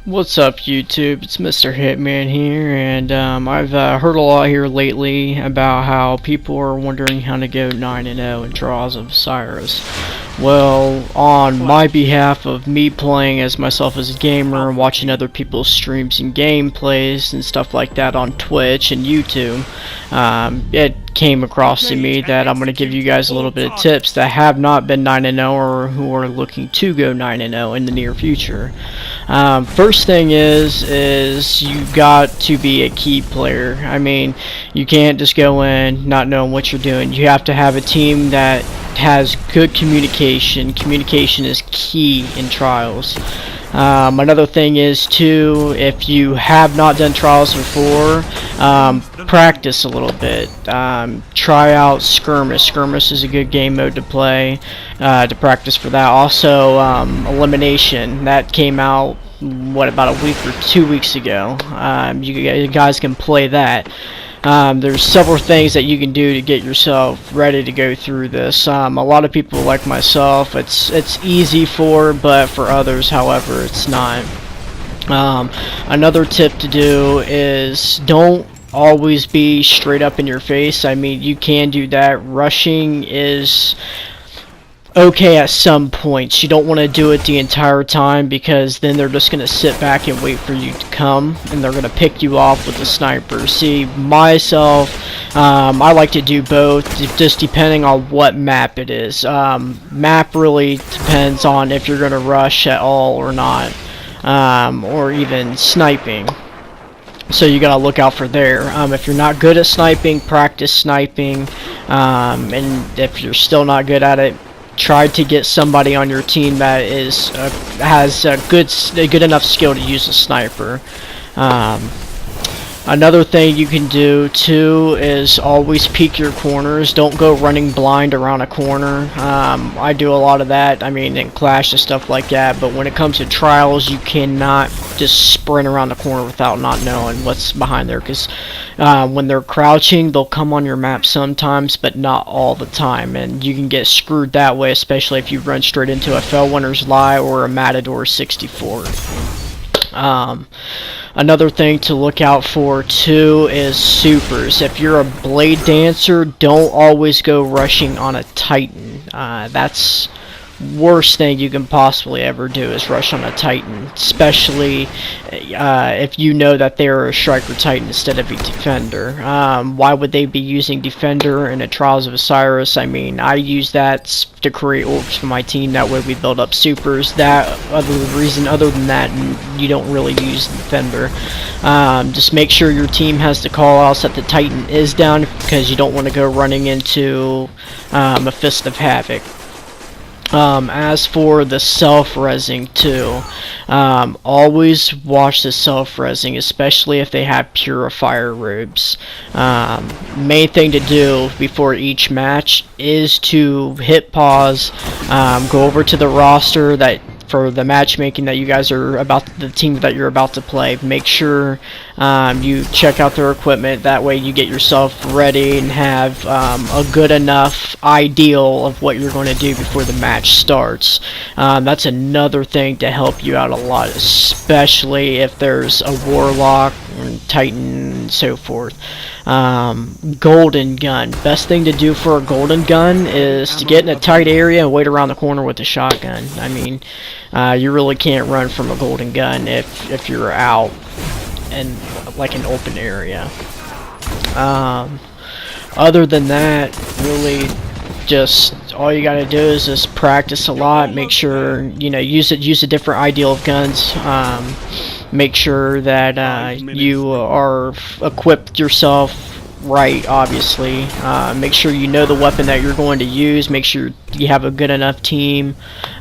What's up, YouTube? It's Mr. Hitman here, and I've heard a lot here lately about how people are wondering how to go 9-0 in Trials of Osiris. Well, on my behalf of me playing as myself as a gamer and watching other people's streams and gameplays and stuff like that on Twitch and YouTube, it came across to me that I'm going to give you guys a little bit of tips that have not been 9-0 or who are looking to go 9-0 in the near future. First thing is you got to be a key player. I mean, you can't just go in not knowing what you're doing. You have to have a team that has good communication. Communication is key in trials. Another thing is too, if you have not done trials before, practice a little bit. Try out skirmish. Skirmish is a good game mode to play, to practice for that. Also, elimination, that came out about a week or 2 weeks ago. You guys can play that. There's several things that you can do to get yourself ready to go through this. A lot of people like myself, it's easy but for others, however, it's not. Another tip to do is don't always be straight up in your face. I mean, you can do that. Rushing is okay at some points. You don't want to do it the entire time, because then they're just going to sit back and wait for you to come, and they're going to pick you off with the sniper. See, myself, I like to do both, just depending on what map it is. Map really depends on if you're going to rush at all or not, or even sniping. So you gotta look out for there. If you're not good at sniping, practice sniping, and if you're still not good at it, try to get somebody on your team that has a good enough skill to use a sniper. Another thing you can do too is always peek your corners. Don't go running blind around a corner. I do a lot of that, I mean, in Clash and stuff like that, but when it comes to trials, you cannot just sprint around the corner without not knowing what's behind there, because when they're crouching, they'll come on your map sometimes, but not all the time, and you can get screwed that way, especially if you run straight into a Fellwinter's Lie or a Matador 64. Another thing to look out for too is supers. If you're a blade dancer, don't always go rushing on a Titan. That's worst thing you can possibly ever do, is rush on a Titan, especially if you know that they're a striker Titan instead of a defender. Why would they be using defender in a Trials of Osiris? I mean, I use that to create orbs for my team, that way we build up supers. Other than that, you don't really use defender. Just make sure your team has the call outs that the Titan is down, because you don't want to go running into a Fist of Havoc. As for the self-resing too, always watch the self-resing, especially if they have purifier robes. Main thing to do before each match is to hit pause, go over to the roster for the matchmaking that you guys are the team that you're about to play. Make sure you check out their equipment, that way you get yourself ready and have a good enough ideal of what you're going to do before the match starts. That's another thing to help you out a lot, especially if there's a Warlock and Titan and so forth. Golden gun. Best thing to do for a golden gun is to get in a tight area and wait around the corner with a shotgun. I mean, you really can't run from a golden gun if you're out in like an open area. Other than that, really, just all you gotta do is just practice a lot. Make sure use a different ideal of guns. Make sure that you are equipped yourself right, obviously. Make sure you know the weapon that you're going to use. Make sure you have a good enough team.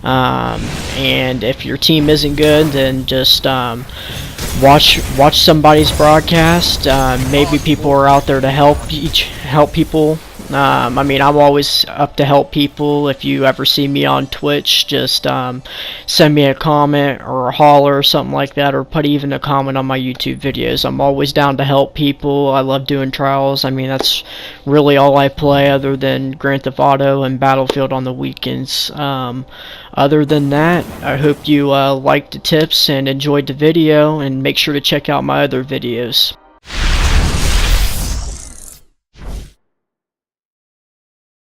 And if your team isn't good, then just watch somebody's broadcast. Maybe people are out there to help people I mean, I'm always up to help people. If you ever see me on Twitch, just send me a comment or a holler or something like that, or put even a comment on my YouTube videos. I'm always down to help people. I love doing trials. I mean, that's really all I play other than Grand Theft Auto and Battlefield on the weekends. Other than that, I hope you liked the tips and enjoyed the video, and make sure to check out my other videos.